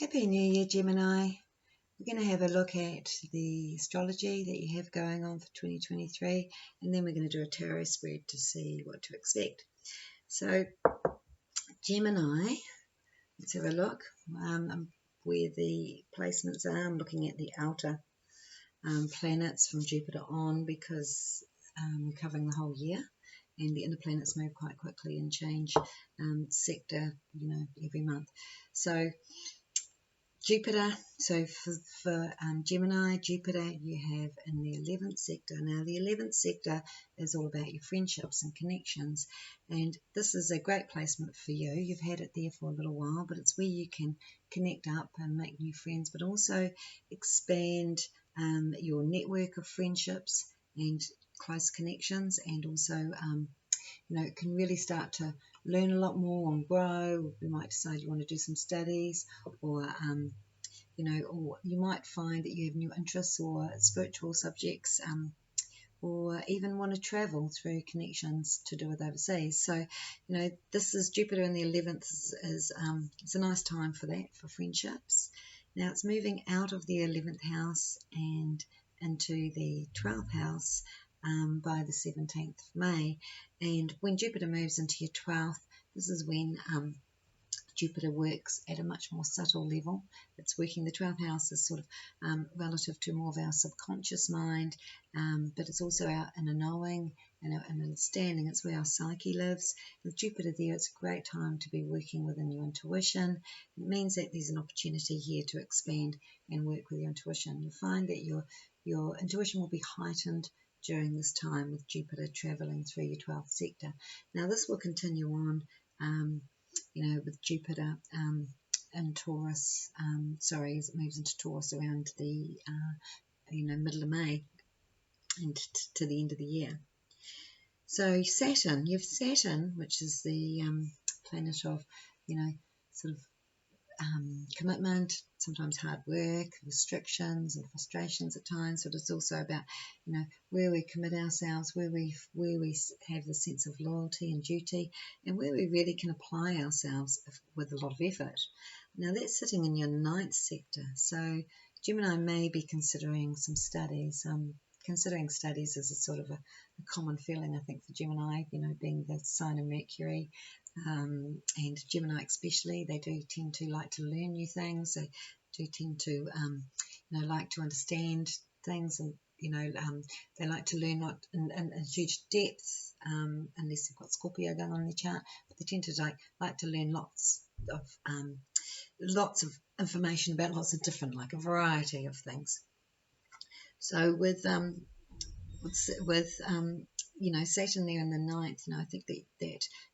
Happy New Year, Gemini. We're going to have a look at the astrology that you have going on for 2023, and then we're going to do a tarot spread to see what to expect. So, Gemini, let's have a look where the placements are. I'm looking at the outer planets from Jupiter on because we're covering the whole year, and the inner planets move quite quickly and change sector, every month. So, Jupiter, so for Gemini, Jupiter you have in the 11th sector. Now the 11th sector is all about your friendships and connections, and this is a great placement for you. You've had it there for a little while, but it's where you can connect up and make new friends, but also expand your network of friendships and close connections, and also it can really start to learn a lot more and grow. You might decide you want to do some studies, or or you might find that you have new interests or spiritual subjects, or even want to travel through connections to do with overseas. So, this is Jupiter in the 11th is it's a nice time for that, for friendships. Now it's moving out of the 11th house and into the 12th house by the 17th of May. And when Jupiter moves into your 12th, this is when Jupiter works at a much more subtle level. It's working, the 12th house is sort of relative to more of our subconscious mind, but it's also our inner knowing and our understanding. It's where our psyche lives. With Jupiter there, it's a great time to be working within your intuition. It means that there's an opportunity here to expand and work with your intuition. You'll find that your intuition will be heightened during this time with Jupiter traveling through your 12th sector. Now this will continue on with Jupiter in Taurus, as it moves into Taurus around the middle of May and to the end of the year. So Saturn, you have Saturn, which is the planet of sort of commitment, sometimes hard work, restrictions and frustrations at times, but it's also about where we commit ourselves, where we have the sense of loyalty and duty, and where we really can apply ourselves with a lot of effort. Now that's sitting in your 9th sector, so Gemini may be considering some studies. Considering studies is a sort of a common feeling, I think, for Gemini, being the sign of Mercury, and Gemini especially, they do tend to like to learn new things. They do tend to like to understand things, and they like to learn not in huge depth, unless they've got Scorpio going on in their chart, but they tend to like to learn lots of information about lots of different, like a variety of things. So with Saturn there in the 9th, I think that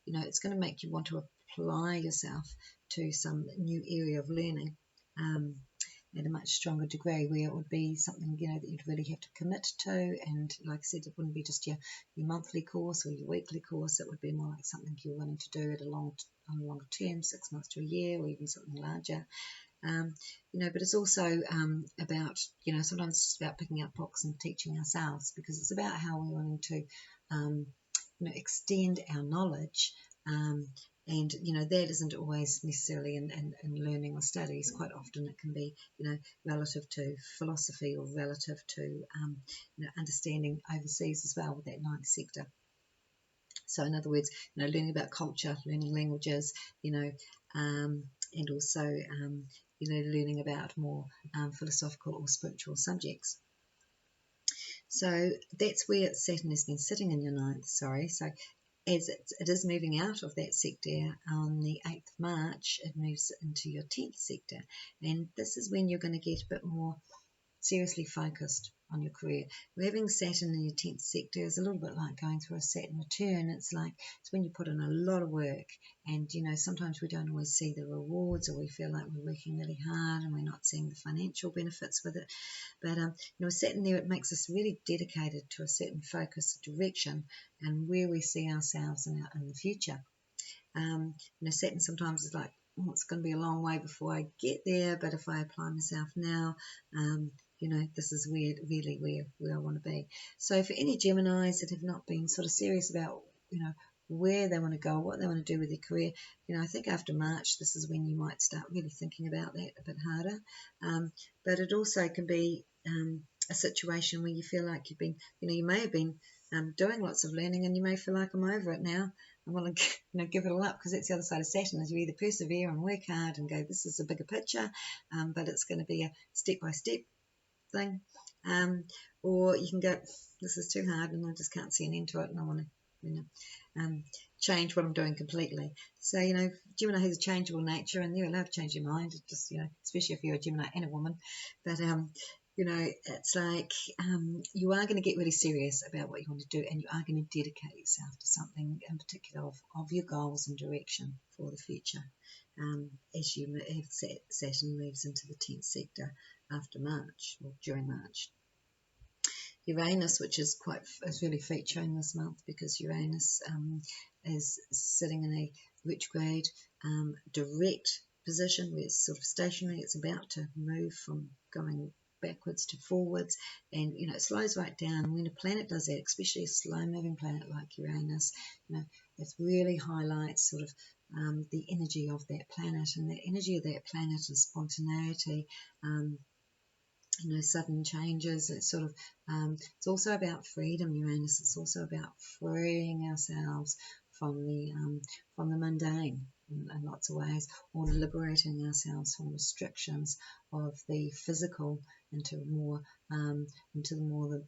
it's going to make you want to apply yourself to some new area of learning at a much stronger degree, where it would be something that you'd really have to commit to. And like I said, it wouldn't be just your monthly course or your weekly course. It would be more like something you're willing to do at a longer term, 6 months to a year, or even something larger. But it's also about, sometimes it's about picking up books and teaching ourselves, because it's about how we're wanting to, extend our knowledge. And that isn't always necessarily in learning or studies. Quite often it can be, relative to philosophy, or relative to, understanding overseas as well with that 9th sector. So in other words, learning about culture, learning languages, and also, learning about more philosophical or spiritual subjects. So that's where Saturn has been sitting in your 9th, So as it is moving out of that sector on the 8th of March, it moves into your 10th sector. And this is when you're going to get a bit more seriously focused on your career. Having Saturn in your 10th sector is a little bit like going through a Saturn return. It's when you put in a lot of work, and sometimes we don't always see the rewards, or we feel like we're working really hard and we're not seeing the financial benefits with it. But with Saturn there, it makes us really dedicated to a certain focus, direction, and where we see ourselves in the future. Saturn sometimes is like, it's going to be a long way before I get there, but if I apply myself now, this is where I want to be. So for any Geminis that have not been sort of serious about, where they want to go, what they want to do with their career. I think after March, this is when you might start really thinking about that a bit harder. But it also can be a situation where you feel like you've been, you may have been doing lots of learning, and you may feel like, I'm over it now. I want to give it all up, because that's the other side of Saturn, is you either persevere and work hard and go, this is a bigger picture, but it's going to be a step-by-step thing, or you can go, this is too hard and I just can't see an end to it, and I want to change what I'm doing completely. So Gemini has a changeable nature, and you're allowed to change your mind, just especially if you're a Gemini and a woman. But it's like you are going to get really serious about what you want to do, and you are going to dedicate yourself to something in particular of your goals and direction for the future, as Saturn moves into the 10th sector after March, or during March. Uranus, which is really featuring this month, because Uranus is sitting in a retrograde direct position where it's sort of stationary. It's about to move from going backwards to forwards, and it slows right down. When a planet does that, especially a slow-moving planet like Uranus, it really highlights sort of the energy of that planet, and the energy of that planet is spontaneity. Sudden changes. It's sort of it's also about freedom, Uranus. It's also about freeing ourselves from the mundane in lots of ways, or liberating ourselves from restrictions of the physical into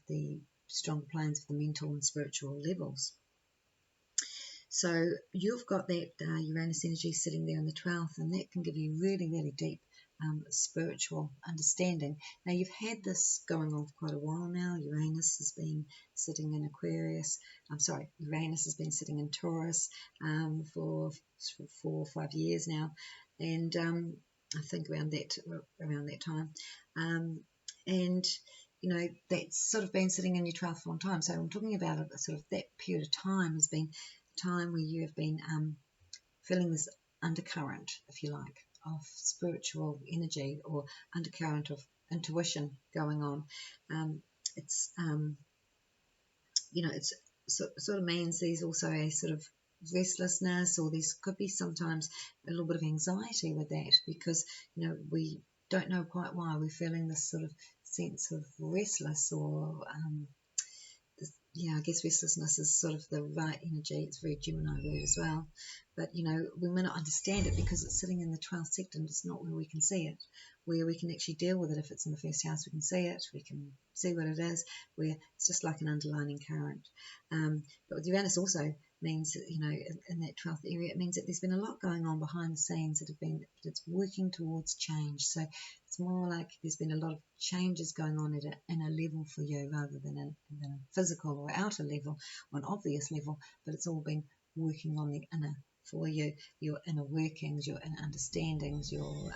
the stronger planes of the mental and spiritual levels. So you've got that Uranus energy sitting there in the 12th, and that can give you really, really deep spiritual understanding. Now, you've had this going on for quite a while now. Uranus has been sitting in Aquarius. Uranus has been sitting in Taurus for 4 or 5 years now, and I think around that time. And that's sort of been sitting in your 12th for a long time. So I'm talking about sort of that period of time has been time where you have been feeling this undercurrent, if you like, of spiritual energy, or undercurrent of intuition going on. It's sort of means there's also a sort of restlessness, or there could be sometimes a little bit of anxiety with that, because we don't know quite why we're feeling this sort of sense of restless, or I guess restlessness is sort of the right energy. It's a very Gemini word as well. But, we may not understand it because it's sitting in the 12th sector, and it's not where we can see it, where we can actually deal with it. If it's in the first house, we can see it. We can see what it is, where it's just like an underlining current. But with Uranus also means that, in that 12th area, it means that there's been a lot going on behind the scenes that's working towards change. So it's more like there's been a lot of changes going on in a level for you, rather than a physical or outer level, or an obvious level, but it's all been working on the inner for you, your inner workings, your inner understandings, your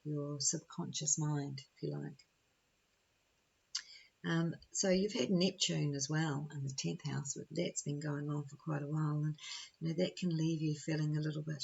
your subconscious mind, if you like. So you've had Neptune as well in the 10th house. That's been going on for quite a while, and that can leave you feeling a little bit,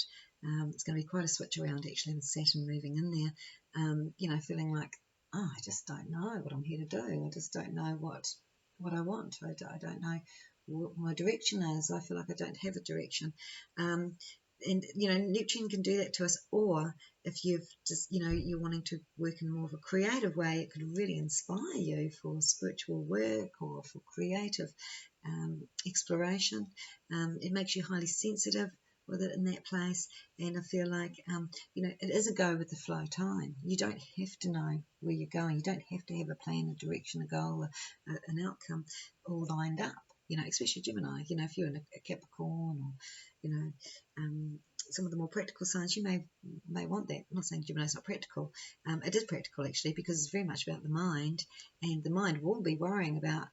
it's going to be quite a switch around actually with Saturn moving in there, feeling like, I just don't know what I'm here to do. I just don't know what I want. I don't know what my direction is. I feel like I don't have a direction. And Neptune can do that to us. Or if you've just you're wanting to work in more of a creative way, it could really inspire you for spiritual work or for creative exploration. It makes you highly sensitive with it in that place, and I feel like it is a go with the flow time. You don't have to know where you're going. You don't have to have a plan, a direction, a goal, an outcome all lined up. Especially Gemini. If you're in a Capricorn, or some of the more practical signs, you may want that. I'm not saying Gemini's not practical. It is practical actually, because it's very much about the mind, and the mind will be worrying about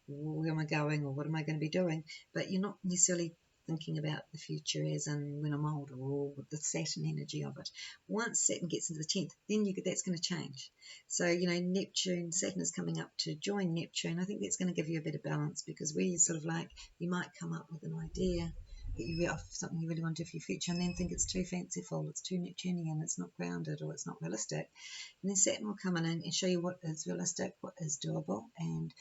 where am I going, or what am I going to be doing, but you're not necessarily thinking about the future as in when I'm older, or the Saturn energy of it. Once Saturn gets into the 10th, then that's going to change. So Saturn is coming up to join Neptune. I think that's going to give you a bit of balance, because where you're sort of like, you might come up with an idea something you really want to do for your future, and then think it's too fanciful, it's too Neptunian, it's not grounded, or it's not realistic. And then Saturn will come in and show you what is realistic, what is doable, and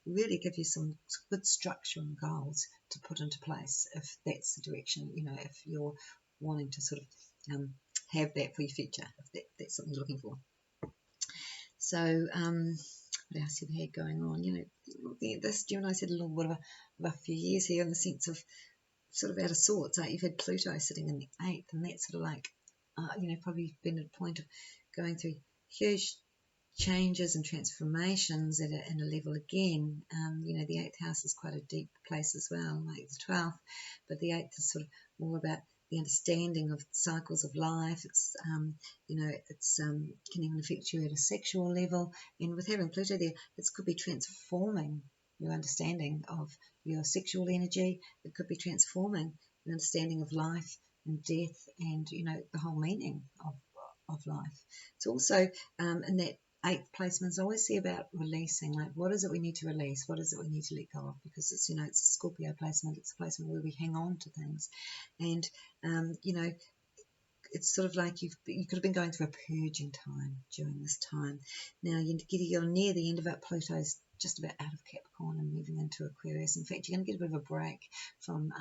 really give you some good structure and goals to put into place if that's the direction, if you're wanting to sort of have that for your future, if that's something you're looking for. So, what else have we had going on? This Gemini's had a little bit of a few years here in the sense of sort of out of sorts. You've had Pluto sitting in the 8th, and that's sort of like, probably been at a point of going through huge changes and transformations in a level again. The 8th house is quite a deep place as well, like the 12th, but the 8th is sort of more about the understanding of cycles of life. It's can even affect you at a sexual level, and with having Pluto there, it could be transforming your understanding of your sexual energy. It could be transforming your understanding of life and death, and the whole meaning of life. It's also in that 8th placement, I always see about releasing, like what is it we need to release, what is it we need to let go of, because it's it's a Scorpio placement, it's a placement where we hang on to things, and it's sort of like you could have been going through a purging time during this time. Now you're near the end of it. Pluto's just about out of Capricorn and moving into Aquarius. In fact, you're going to get a bit of a break from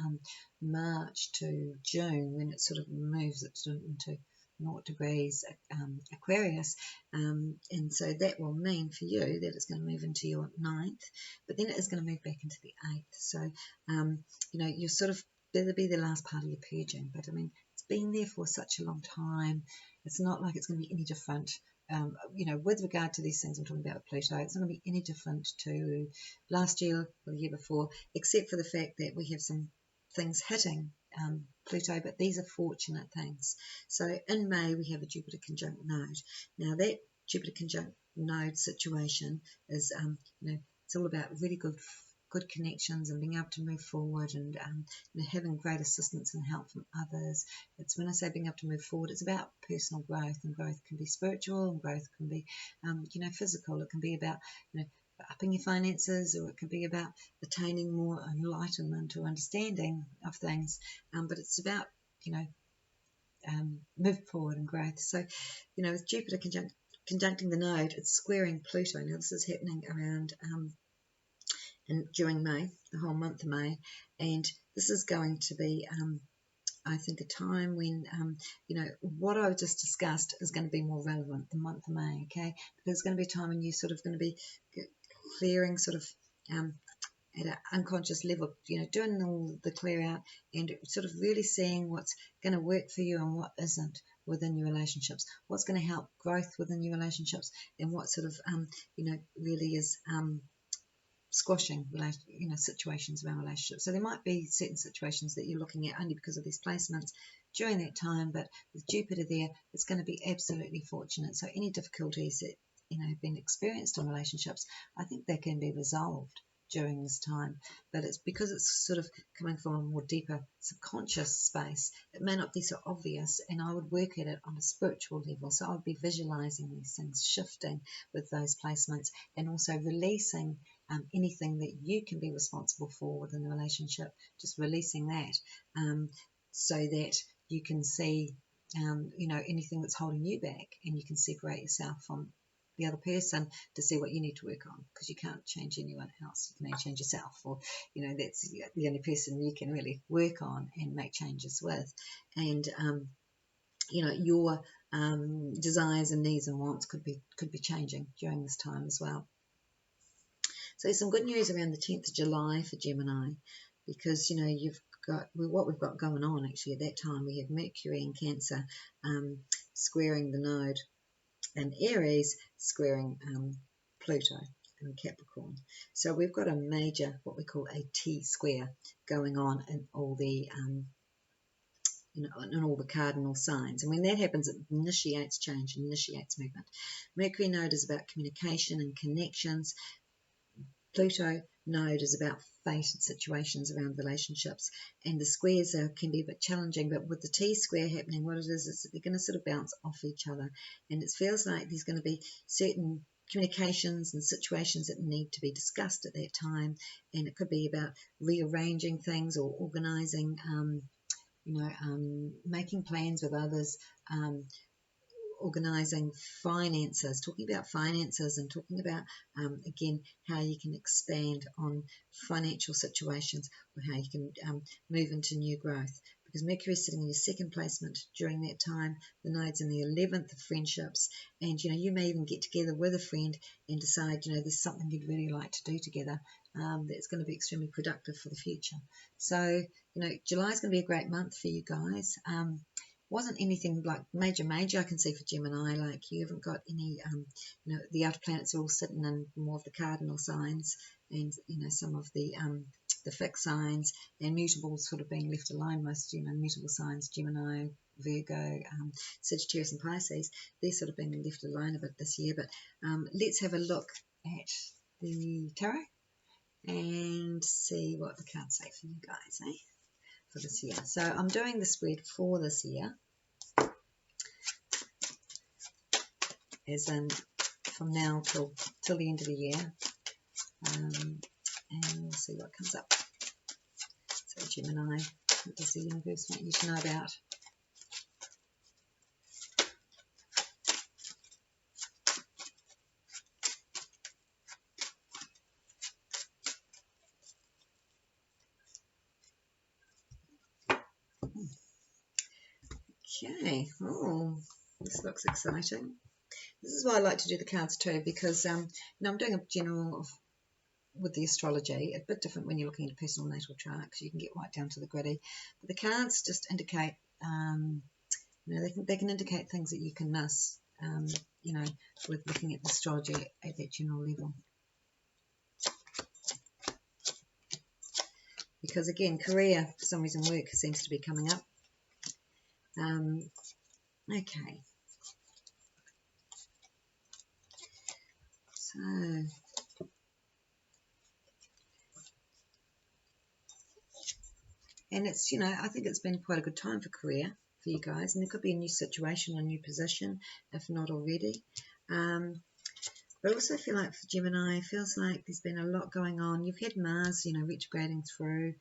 March to June, when it sort of moves it into 0 degrees Aquarius, and so that will mean for you that it's going to move into your 9th, but then it is going to move back into the 8th. So you're sort of better be the last part of your purging, but I mean, it's been there for such a long time. It's not like it's going to be any different. With regard to these things I'm talking about with Pluto, it's not going to be any different to last year or the year before, except for the fact that we have some things hitting Pluto, but these are fortunate things. So in May we have a Jupiter conjunct node. Now that Jupiter conjunct node situation is, it's all about really good connections and being able to move forward, and having great assistance and help from others. It's when I say being able to move forward, it's about personal growth, and growth can be spiritual, and growth can be physical. It can be about upping your finances, or it could be about attaining more enlightenment or understanding of things, but it's about move forward and growth. So with Jupiter conjuncting the node, it's squaring Pluto. Now this is happening around during May, the whole month of May, and this is going to be I think a time when what I've just discussed is going to be more relevant the month of May, okay? Because it's going to be a time when you're sort of going to be clearing sort of at an unconscious level, doing all the clear out, and sort of really seeing what's going to work for you and what isn't within your relationships, what's going to help growth within your relationships, and what sort of really is squashing situations around relationships. So there might be certain situations that you're looking at only because of these placements during that time, but with Jupiter there, it's going to be absolutely fortunate. So any difficulties that have been experienced on relationships, I think they can be resolved during this time, but it's because it's sort of coming from a more deeper subconscious space. It may not be so obvious, and I would work at it on a spiritual level. So I would be visualizing these things shifting with those placements, and also releasing anything that you can be responsible for within the relationship, just releasing that, so that you can see anything that's holding you back, and you can separate yourself from the other person to see what you need to work on, because you can't change anyone else. You can only change yourself, or that's the only person you can really work on and make changes with. And your desires and needs and wants could be changing during this time as well. So some good news around the 10th of July for Gemini, because you've got what we've got going on actually at that time. We have Mercury in Cancer squaring the node, and Aries squaring Pluto in Capricorn. So we've got a major, what we call a T-square going on in all the in all the cardinal signs. And when that happens, it initiates change, initiates movement. Mercury node is about communication and connections. Pluto node is about fate and situations around relationships, and the squares can be a bit challenging, but with the T-square happening, what it is that they're going to sort of bounce off each other, and it feels like there's going to be certain communications and situations that need to be discussed at that time, and it could be about rearranging things or organising, making plans with others, organising finances, talking about finances and talking about, again, how you can expand on financial situations or how you can move into new growth. Because Mercury is sitting in your second placement during that time. The node's in the 11th of friendships, and you may even get together with a friend and decide there's something you'd really like to do together that's going to be extremely productive for the future. So July is going to be a great month for you guys. Wasn't anything like major I can see for Gemini. Like, you haven't got any the outer planets are all sitting in more of the cardinal signs, and some of the fixed signs, and mutables sort of being left alone. Most mutable signs, Gemini, Virgo, Sagittarius and Pisces, they're sort of being left alone a bit this year. But let's have a look at the tarot and see what the cards say for you guys, for this year. So I'm doing the spread for this year, as in from now till the end of the year, and we'll see what comes up. So Gemini, what does the universe want you to know about? Okay, oh, this looks exciting. This is why I like to do the cards too, because I'm doing a general with the astrology, a bit different when you're looking at a personal natal chart, because you can get right down to the gritty. But the cards just indicate, they can indicate things that you can miss, with looking at the astrology at that general level. Because again, career, for some reason, work seems to be coming up. Okay. So, and it's, I think it's been quite a good time for career for you guys, and there could be a new situation, a new position, if not already. But I also feel like for Gemini, it feels like there's been a lot going on. You've had Mars, retrograding through,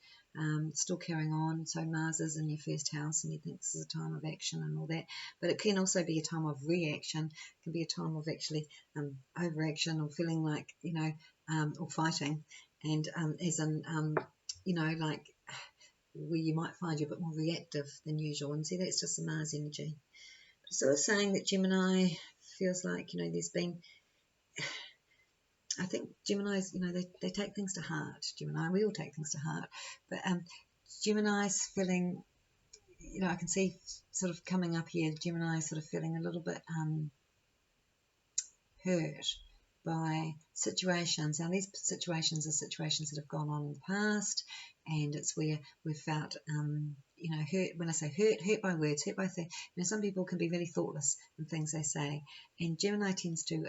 still carrying on. So Mars is in your first house, and you think this is a time of action and all that. But it can also be a time of reaction. It can be a time of actually overaction, or feeling like, or fighting. And as in, like where you might find you a bit more reactive than usual. And see, that's just the Mars energy. But so it's saying that Gemini feels like, there's been... I think Geminis, they take things to heart. Gemini, we all take things to heart. But Gemini's feeling, I can see sort of coming up here, Gemini sort of feeling a little bit hurt by situations. Now, these situations are situations that have gone on in the past, and it's where we've felt, hurt. When I say hurt by words, hurt by things. Some people can be really thoughtless in things they say, and Gemini tends to,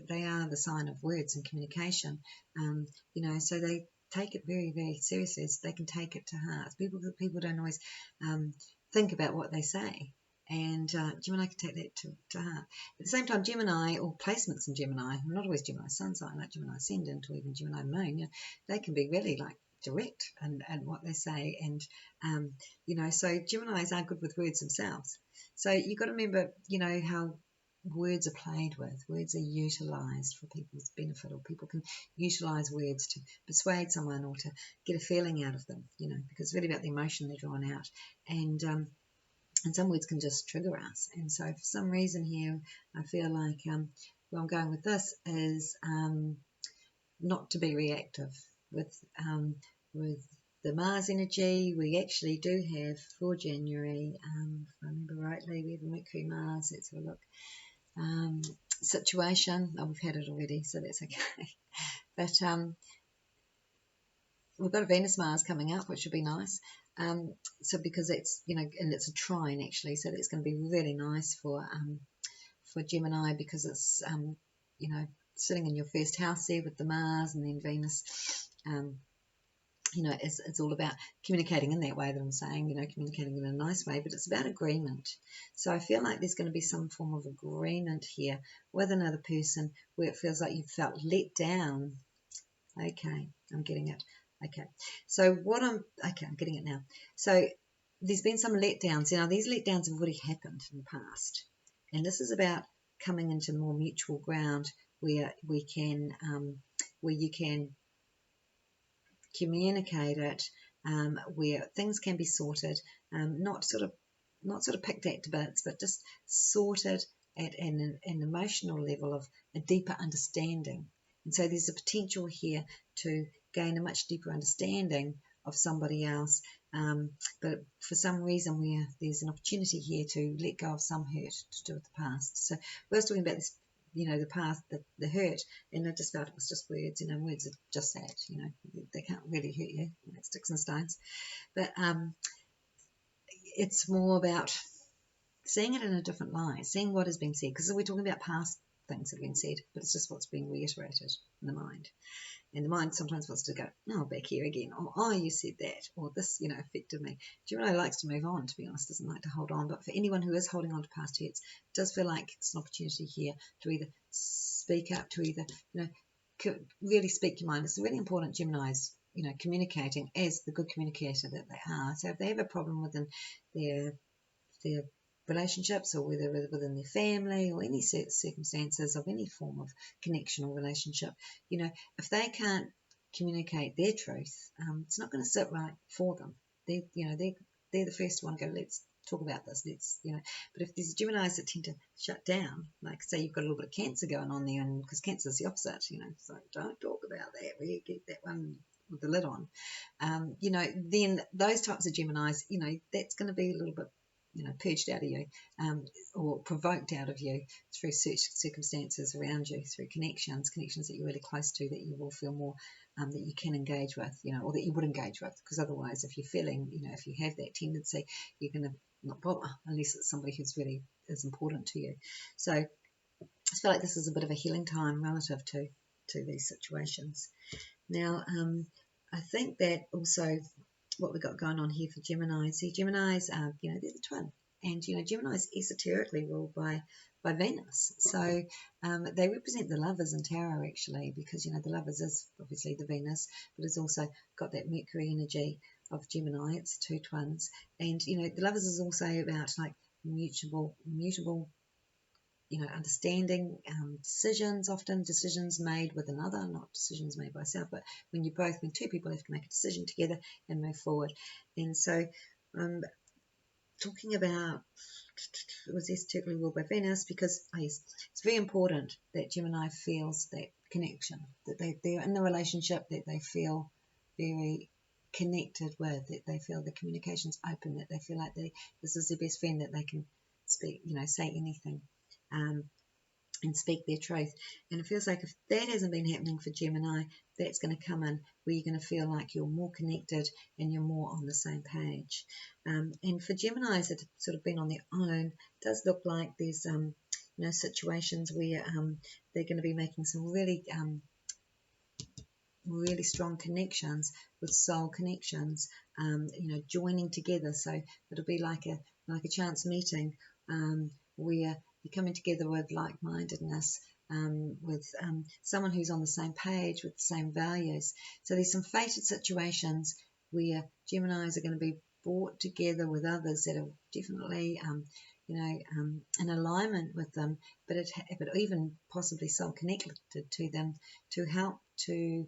they are the sign of words and communication, so they take it very, very seriously. So they can take it to heart. People don't always think about what they say, and Gemini can take that to heart. At the same time, Gemini, or placements in Gemini, not always Gemini sun sign, like Gemini ascendant or even Gemini moon, they can be really like direct and what they say, and so Geminis are good with words themselves. So you've got to remember, how words are played with, words are utilised for people's benefit, or people can utilise words to persuade someone or to get a feeling out of them, because it's really about the emotion they're drawn out, and some words can just trigger us. And so for some reason here, I feel like where I'm going with this is not to be reactive with the Mars energy. We actually do have for January, if I remember rightly, we have a Mercury Mars. Let's have a look. Situation. Oh, we've had it already, so that's okay. But we've got a Venus Mars coming up, which would be nice. So because it's and it's a trine actually, so that's going to be really nice for Gemini, because it's sitting in your first house there with the Mars, and then Venus it's all about communicating in that way that I'm saying, communicating in a nice way, but it's about agreement. So I feel like there's going to be some form of agreement here with another person where it feels like you felt let down. Okay, I'm getting it. Okay, so I'm getting it now. So there's been some letdowns. Now, these letdowns have already happened in the past. And this is about coming into more mutual ground where we can, where you can communicate it, where things can be sorted, not sort of picked at to bits, but just sorted at an emotional level of a deeper understanding. And so there's a potential here to gain a much deeper understanding of somebody else, but for some reason there's an opportunity here to let go of some hurt to do with the past. So we were talking about this, the past, the hurt, and I just felt it was just words. Words are just that. They can't really hurt you, like sticks and stones. But it's more about seeing it in a different light, seeing what has been said, because we're talking about past things that have been said, but it's just what's being reiterated in the mind. And the mind sometimes wants to go, oh, back here again, or oh, you said that, or this, affected me. Gemini likes to move on, to be honest, doesn't like to hold on. But for anyone who is holding on to past hurts, it does feel like it's an opportunity here to either speak up, to either, really speak your mind. It's really important, Geminis, communicating as the good communicator that they are. So if they have a problem within their relationships, or whether within their family, or any circumstances of any form of connection or relationship, if they can't communicate their truth, it's not going to sit right for them. They're the first one to go, let's talk about this, but if there's Geminis that tend to shut down, like say you've got a little bit of Cancer going on there, and because Cancer is the opposite, it's like, don't talk about that, we get that one with the lid on, then those types of Geminis, that's going to be a little bit purged out of you, or provoked out of you through circumstances around you, through connections that you're really close to, that you will feel more that you can engage with, or that you would engage with, because otherwise, if you're feeling, if you have that tendency, you're going to not bother unless it's somebody who's really is important to you. So I feel like this is a bit of a healing time relative to these situations. Now, I think that also what we've got going on here for Geminis. See, Geminis are, they're the twin. And, Gemini is esoterically ruled by Venus. So they represent the lovers in tarot, actually, because, the lovers is obviously the Venus, but it's also got that Mercury energy of Gemini. It's two twins. And, the lovers is also about, like, mutable, understanding, decisions made with another, not decisions made by self, but when two people have to make a decision together and move forward. And so talking about, it was esoterically ruled by Venus, because yes, it's very important that Gemini feels that connection, that they're in the relationship, that they feel very connected with, that they feel the communication's open, that they feel like this is their best friend, that they can speak, say anything. And speak their truth. And it feels like if that hasn't been happening for Gemini, that's going to come in where you're going to feel like you're more connected and you're more on the same page. And for Geminis that have sort of been on their own, it does look like there's situations where they're going to be making some really strong connections with soul connections, joining together. So it'll be like a chance meeting where you're coming together with like-mindedness, with someone who's on the same page with the same values. So there's some fated situations where Geminis are going to be brought together with others that are definitely in alignment with them, but even possibly soul-connected to them, to help to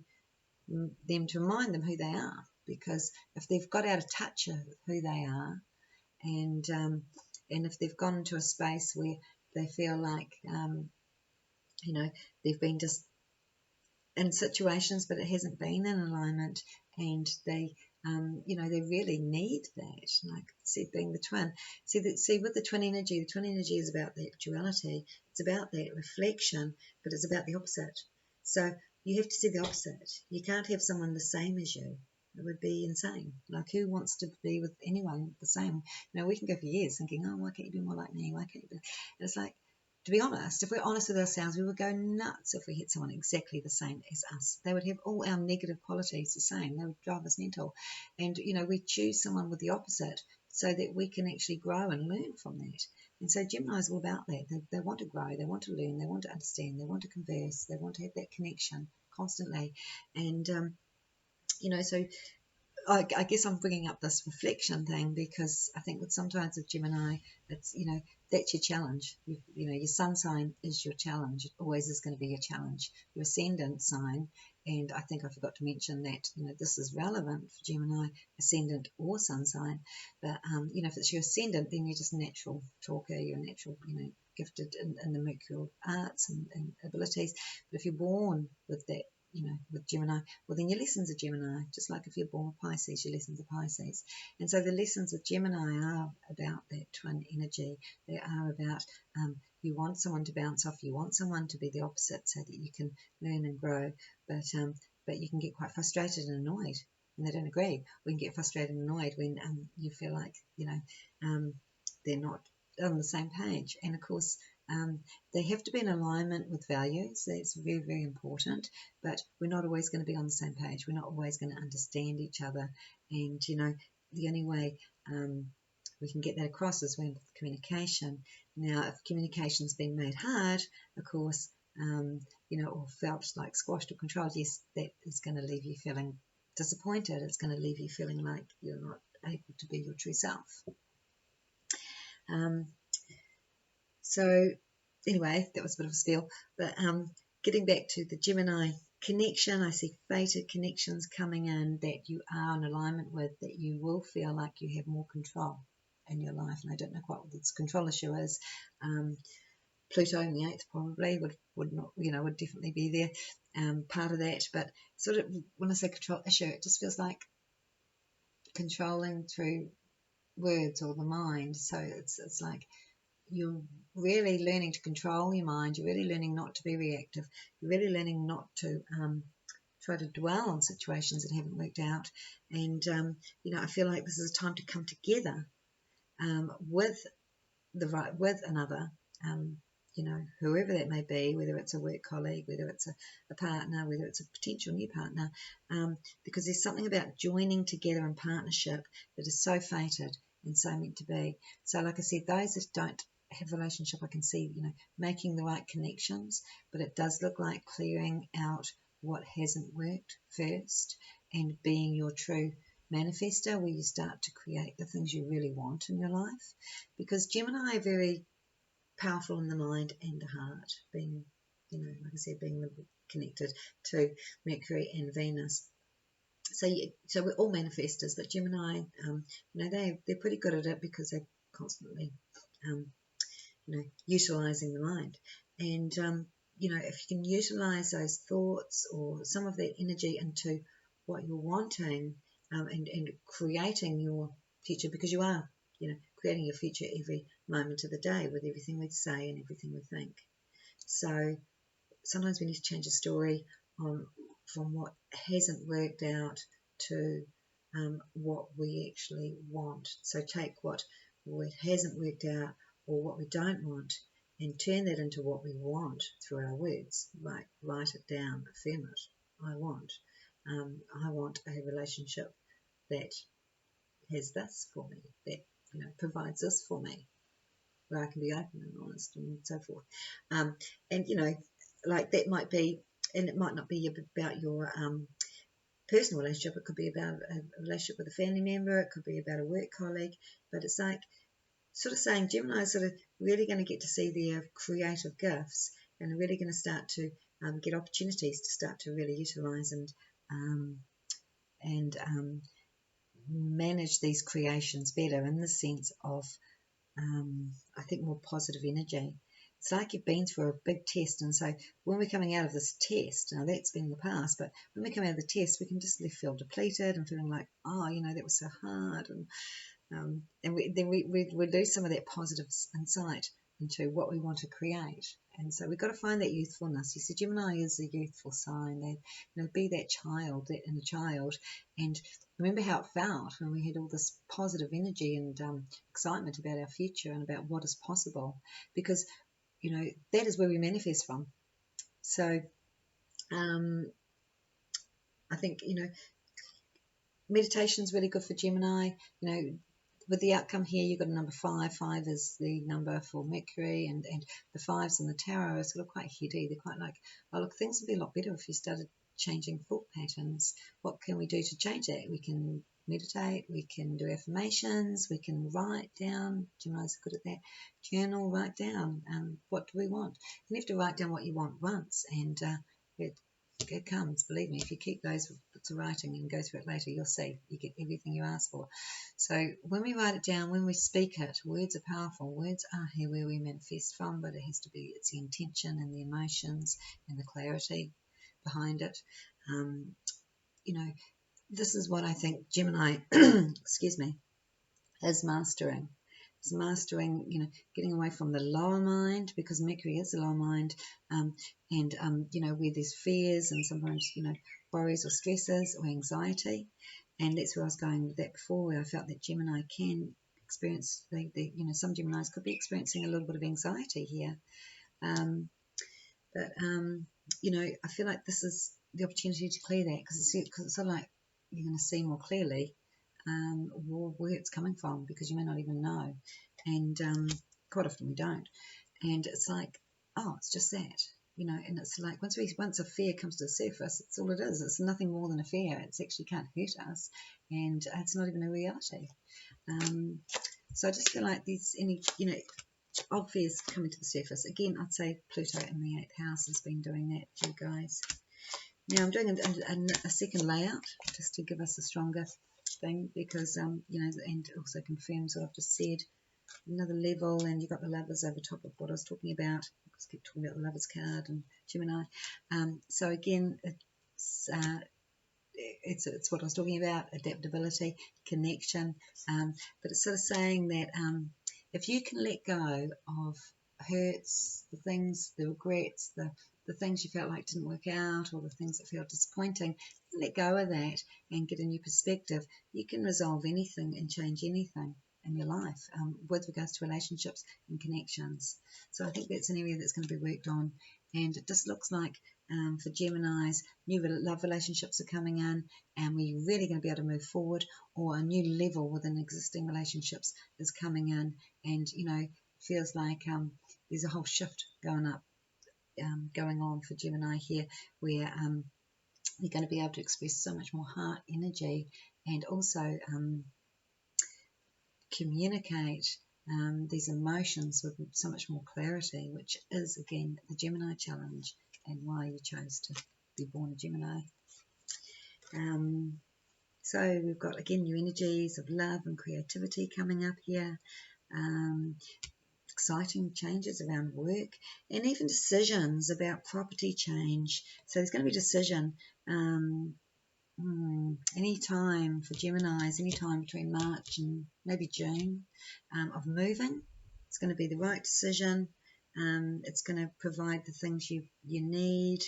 remind them who they are. Because if they've got out of touch of who they are, and if they've gone into a space where they feel like they've been just in situations but it hasn't been in alignment, and they they really need that, like I said, being the twin. See with the twin energy is about that duality, it's about that reflection, but it's about the opposite. So you have to see the opposite. You can't have someone the same as you. It would be insane. Like, who wants to be with anyone the same? We can go for years thinking, oh, why can't you be more like me? Why can't you be? And it's like, to be honest, if we're honest with ourselves, we would go nuts if we had someone exactly the same as us. They would have all our negative qualities the same. They would drive us mental. And, we choose someone with the opposite so that we can actually grow and learn from that. And so Gemini is all about that. They want to grow, they want to learn, they want to understand, they want to converse, they want to have that connection constantly. And, so I guess I'm bringing up this reflection thing because I think that sometimes with Gemini, it's, that's your challenge. Your sun sign is your challenge. It always is going to be your challenge. Your ascendant sign, and I think I forgot to mention that, this is relevant for Gemini, ascendant or sun sign. But, if it's your ascendant, then you're just a natural talker. You're natural, gifted in the mercurial arts and abilities. But if you're born with that, with Gemini, well, then your lessons are Gemini, just like if you're born with Pisces, your lessons are Pisces. And so the lessons of Gemini are about that twin energy. They are about you want someone to bounce off, you want someone to be the opposite so that you can learn and grow, but you can get quite frustrated and annoyed when they don't agree. We can get frustrated and annoyed when you feel like, they're not on the same page. And of course, they have to be in alignment with values. That's very, very important. But we're not always going to be on the same page. We're not always going to understand each other. And, the only way we can get that across is with communication. Now, if communication's been made hard, of course, or felt like squashed or controlled, yes, that is going to leave you feeling disappointed. It's going to leave you feeling like you're not able to be your true self. So anyway, that was a bit of a spiel, but getting back to the Gemini connection, I see fated connections coming in that you are in alignment with, that you will feel like you have more control in your life. And I don't know quite what this control issue is. Pluto in the 8th probably would not, would definitely be there, part of that. But sort of when I say control issue, it just feels like controlling through words or the mind. So it's like you're really learning to control your mind. You're really learning not to be reactive. You're really learning not to try to dwell on situations that haven't worked out. And I feel like this is a time to come together with another, whoever that may be, whether it's a work colleague, whether it's a partner, whether it's a potential new partner, because there's something about joining together in partnership that is so fated and so meant to be. So like I said, those that don't have a relationship, I can see, making the right connections, but it does look like clearing out what hasn't worked first and being your true manifester, where you start to create the things you really want in your life. Because Gemini are very powerful in the mind and the heart, being, like I said, being connected to Mercury and Venus. So we're all manifestors, but Gemini, they're pretty good at it because they're constantly, utilizing the mind. And, if you can utilize those thoughts or some of that energy into what you're wanting, and creating your future, because you are, creating your future every moment of the day with everything we say and everything we think. So sometimes we need to change the story from what hasn't worked out to what we actually want. So take what hasn't worked out or what we don't want and turn that into what we want through our words. Like write it down, affirm it. I want a relationship that has this for me, that provides this for me, where I can be open and honest and so forth. And like that might be, and it might not be about your personal relationship. It could be about a relationship with a family member. It could be about a work colleague. But it's like sort of saying Gemini is sort of really going to get to see their creative gifts and are really going to start to get opportunities to start to really utilize and manage these creations better in the sense of, I think, more positive energy. It's like you've been through a big test, and so when we're coming out of this test, now that's been in the past, but when we come out of the test, we can just feel depleted and feeling like, that was so hard, and we lose some of that positive insight into what we want to create. And so we've got to find that youthfulness. You see, Gemini is a youthful sign. Be that child, that inner child, and remember how it felt when we had all this positive energy and excitement about our future and about what is possible. Because you know, that is where we manifest from. So I think, you know, meditation is really good for Gemini. You know, with the outcome here, you've got a number 5. 5 is the number for Mercury, and the 5s in the tarot are sort of quite heady. They're quite like, oh, look, things would be a lot better if you started changing thought patterns. What can we do to change that? We can meditate, we can do affirmations, we can write down. Gemini's good at that. Journal, write down. What do we want? You have to write down what you want once, and it comes. Believe me, if you keep those bits of writing and go through it later, you'll see you get everything you ask for. So when we write it down, when we speak it, words are powerful. Words are here where we manifest from, but it has to be, it's the intention and the emotions and the clarity behind it. You know, this is what I think Gemini, excuse me, is mastering. It's mastering, you know, getting away from the lower mind, because Mercury is the lower mind, you know, where there's fears and sometimes, you know, worries or stresses or anxiety. And that's where I was going with that before, where I felt that Gemini can experience, you know, some Geminis could be experiencing a little bit of anxiety here. You know, I feel like this is the opportunity to clear that, because it's sort of like you're going to see more clearly where it's coming from, because you may not even know, and quite often we don't. And it's like, oh, it's just that, you know. And it's like once a fear comes to the surface, it's all it is. It's nothing more than a fear. It actually can't hurt us, and it's not even a reality. So I just feel like there's any, you know, odd fears coming to the surface. Again, I'd say Pluto in the 8th house has been doing that for you guys. Now I'm doing a second layout just to give us a stronger thing, because you know, and also confirms what I've just said. Another level, and you've got the lovers over top of what I was talking about. I just keep talking about the lovers card and Gemini. So again, it's what I was talking about: adaptability, connection. But it's sort of saying that if you can let go of hurts, the things, the regrets, the things you felt like didn't work out, or the things that felt disappointing, let go of that and get a new perspective, you can resolve anything and change anything in your life with regards to relationships and connections. So I think that's an area that's going to be worked on, and it just looks like for Geminis, new love relationships are coming in, and we're really going to be able to move forward, or a new level within existing relationships is coming in, and you know, feels like there's a whole shift going on for Gemini here, where you're going to be able to express so much more heart energy, and also communicate these emotions with so much more clarity, which is again the Gemini challenge, and why you chose to be born a Gemini. So we've got again new energies of love and creativity coming up here. Exciting changes around work, and even decisions about property change. So there's going to be a decision any time for Geminis, any time between March and maybe June, of moving. It's going to be the right decision. It's going to provide the things you need,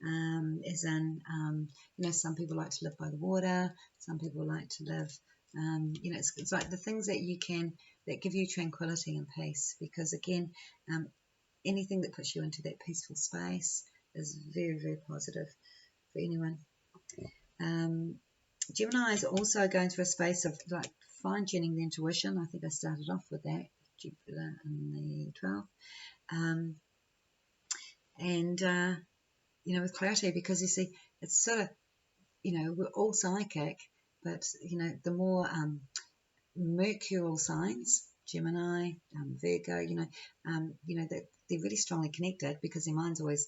as in, you know, some people like to live by the water, some people like to live, you know, it's like the things that you can, that give you tranquility and peace, because again, anything that puts you into that peaceful space is very, very positive for anyone. Gemini is also going through a space of like fine-tuning the intuition. I think I started off with that, Jupiter in the 12th. You know, with clarity, because you see, it's sort of, you know, we're all psychic, but, you know, the more mercurial signs, Gemini, Virgo, you know, that they're really strongly connected, because their mind's always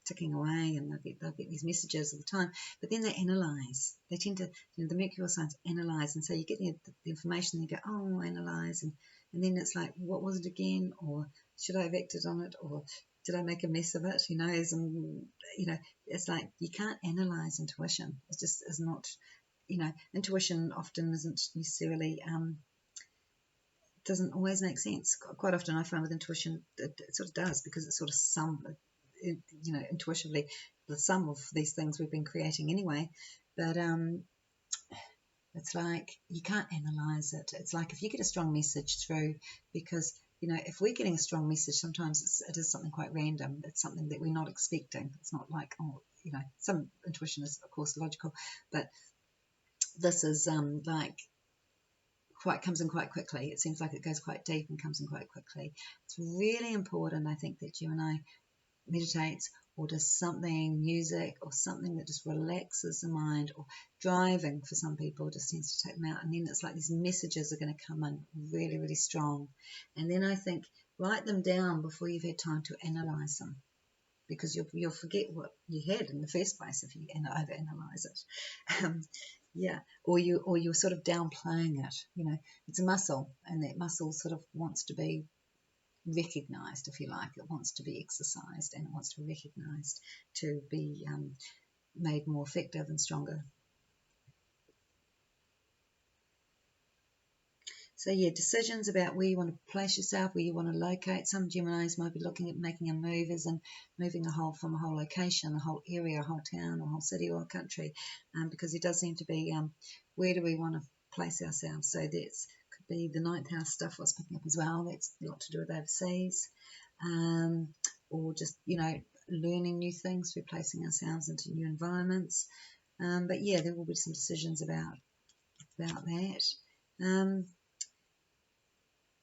ticking away, and they'll get these messages all the time, but then they analyze. They tend to, you know, the mercurial signs analyze, and so you get the information, and you go, oh, analyze, and then it's like, what was it again, or should I have acted on it, or did I make a mess of it? You know, you know, it's like you can't analyze intuition. It just is not, you know, intuition often isn't necessarily doesn't always make sense. Quite often I find with intuition it sort of does, because it's sort of you know, intuitively the sum of these things we've been creating anyway. But it's like you can't analyze it. It's like if you get a strong message through, because you know, if we're getting a strong message, sometimes it is something quite random. It's something that we're not expecting. It's not like, oh, you know, some intuition is, of course, logical, but this is like quite comes in quite quickly. It seems like it goes quite deep and comes in quite quickly. It's really important, I think, that Gemini meditates or does something, music or something that just relaxes the mind, or driving for some people just seems to take them out. And then it's like these messages are going to come in really, really strong. And then I think write them down before you've had time to analyze them, because you'll forget what you had in the first place if you overanalyze it. Yeah, or you're sort of downplaying it. You know, it's a muscle, and that muscle sort of wants to be recognized, if you like. It wants to be exercised, and it wants to be recognized to be made more effective and stronger. So yeah, decisions about where you want to place yourself, where you want to locate. Some Geminis might be looking at making a move, as in moving from a whole location, a whole area, a whole town, a whole city or a country, because it does seem to be where do we want to place ourselves. So that's could be the ninth house stuff I was picking up as well. That's a lot to do with overseas, or just, you know, learning new things, replacing ourselves into new environments. But yeah, there will be some decisions about that.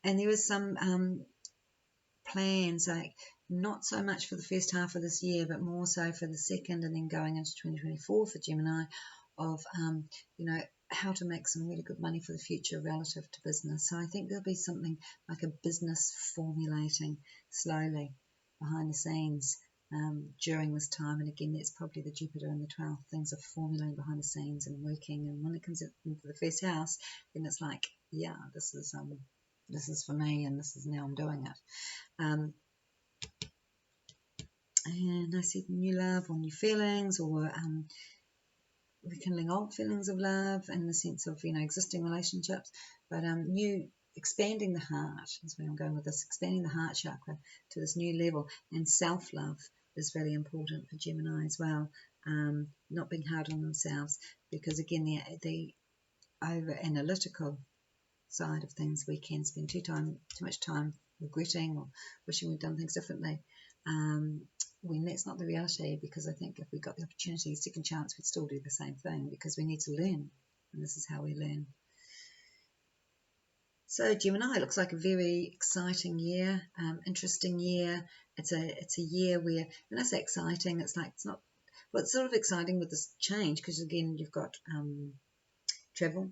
And there was some plans, like not so much for the first half of this year, but more so for the second, and then going into 2024 for Gemini, of you know, how to make some really good money for the future relative to business. So I think there'll be something like a business formulating slowly behind the scenes during this time. And again, that's probably the Jupiter in the 12th. Things are formulating behind the scenes and working. And when it comes into the first house, then it's like, yeah, this is for me, and this is now I'm doing it. And I said new love or new feelings, or rekindling old feelings of love in the sense of, you know, existing relationships, but new, expanding the heart is where I'm going with this, expanding the heart chakra to this new level. And self-love is really important for Gemini as well, not being hard on themselves, because again, the over analytical side of things, we can spend too much time regretting or wishing we'd done things differently, when that's not the reality. Because I think if we got the opportunity, second chance, we'd still do the same thing, because we need to learn, and this is how we learn. So Gemini looks like a very exciting year, interesting year. It's a year where, when I say exciting, it's like, it's not, well, it's sort of exciting with this change, because again, you've got travel,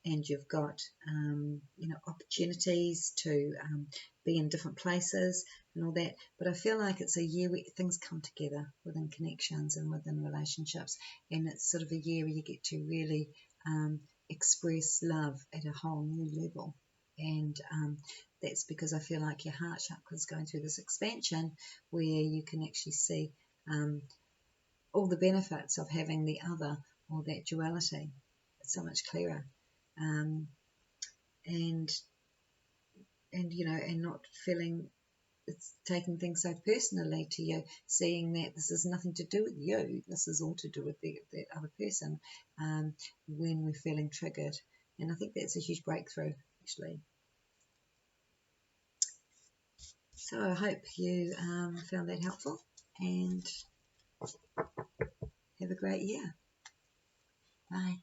and you've got you know, opportunities to be in different places and all that. But I feel like it's a year where things come together within connections and within relationships, and it's sort of a year where you get to really express love at a whole new level. And that's because I feel like your heart chakra is going through this expansion, where you can actually see all the benefits of having the other, or that duality. It's so much clearer. And you know, and not feeling it's taking things so personally to you, seeing that this is nothing to do with you, this is all to do with the other person, when we're feeling triggered. And I think that's a huge breakthrough, actually. So I hope you found that helpful, and have a great year. Bye.